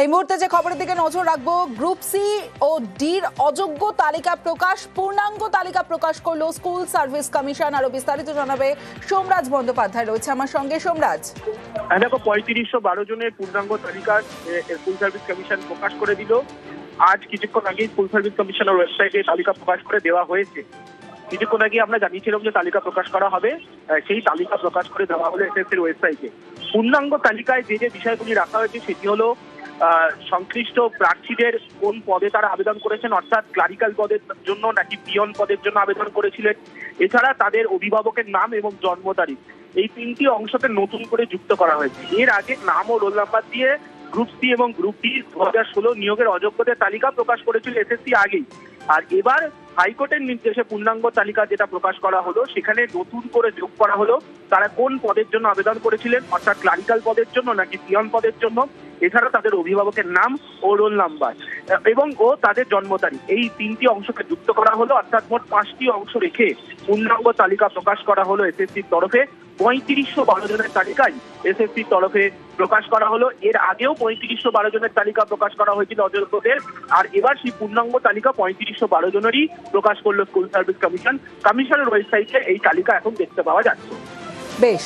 এই মুহূর্তে যে খবরের দিকে নজর রাখবো, গ্রুপ সি ও ডির অযোগ্য তালিকা প্রকাশ, পূর্ণাঙ্গ তালিকা প্রকাশ করলো স্কুল সার্ভিস কমিশন। আরো বিস্তারিত জানাবে সোমরাজ বন্দ্যোপাধ্যায়, রয়েছে আমার সঙ্গে। সোমরাজ, দেখো ৩৫১২ জনের পূর্ণাঙ্গ তালিকা স্কুল সার্ভিস কমিশন প্রকাশ করে দিল। আজ কিছুক্ষণ আগে স্কুল সার্ভিস কমিশনের ওয়েবসাইটে তালিকা প্রকাশ করে দেওয়া হয়েছে। কিছুক্ষণ আগে আমরা জানিয়েছিলাম যে তালিকা প্রকাশ করা হবে, সেই তালিকা প্রকাশ করে দেওয়া হলো এসএসসির ওয়েবসাইটে। পূর্ণাঙ্গ তালিকায় যে যে বিষয়গুলি রাখা হয়েছে সেটি হলো সংশ্লিষ্ট প্রার্থীদের কোন পদে তারা আবেদন করেছেন, অর্থাৎ ক্লারিক্যাল পদের জন্য নাকি পিয়ন পদের জন্য আবেদন করেছিলেন, এছাড়া তাদের অভিভাবকের নাম এবং জন্ম তারিখ, এই তিনটি অংশকে নতুন করে যুক্ত করা হয়েছে। এর আগে নাম ও রোল নাম্বার দিয়ে গ্রুপ সি এবং গ্রুপ ডি 2016 নিয়োগের অযোগ্যদের তালিকা প্রকাশ করেছিল এসএসসি আগেই। আর এবার হাইকোর্টের নির্দেশে পূর্ণাঙ্গ তালিকা যেটা প্রকাশ করা হলো, সেখানে নতুন করে যোগ করা হলো তারা কোন পদের জন্য আবেদন করেছিলেন, অর্থাৎ ক্লারিক্যাল পদের জন্য নাকি পিয়ন পদের জন্য, এছাড়া তাদের অভিভাবকের নাম ও রোল নাম্বার এবং তাদের জন্ম তারিখ, এই তিনটি অংশকে যুক্ত করা হলো। অর্থাৎ মোট 5টি অংশ রেখে পূর্ণাঙ্গ তালিকা প্রকাশ করা হলো এসএসসির তরফে। ৩৫১২ জনের তালিকায় এসএসসির তরফে প্রকাশ করা হলো। এর আগেও ৩৫১২ জনের তালিকা প্রকাশ করা হয়েছিল অযোগ্যদের, আর এবার সেই পূর্ণাঙ্গ তালিকা ৩৫১২ জনেরই প্রকাশ করলো স্কুল সার্ভিস কমিশন। কমিশনের ওয়েবসাইটে এই তালিকা এখন দেখতে পাওয়া যাচ্ছে। বেশ।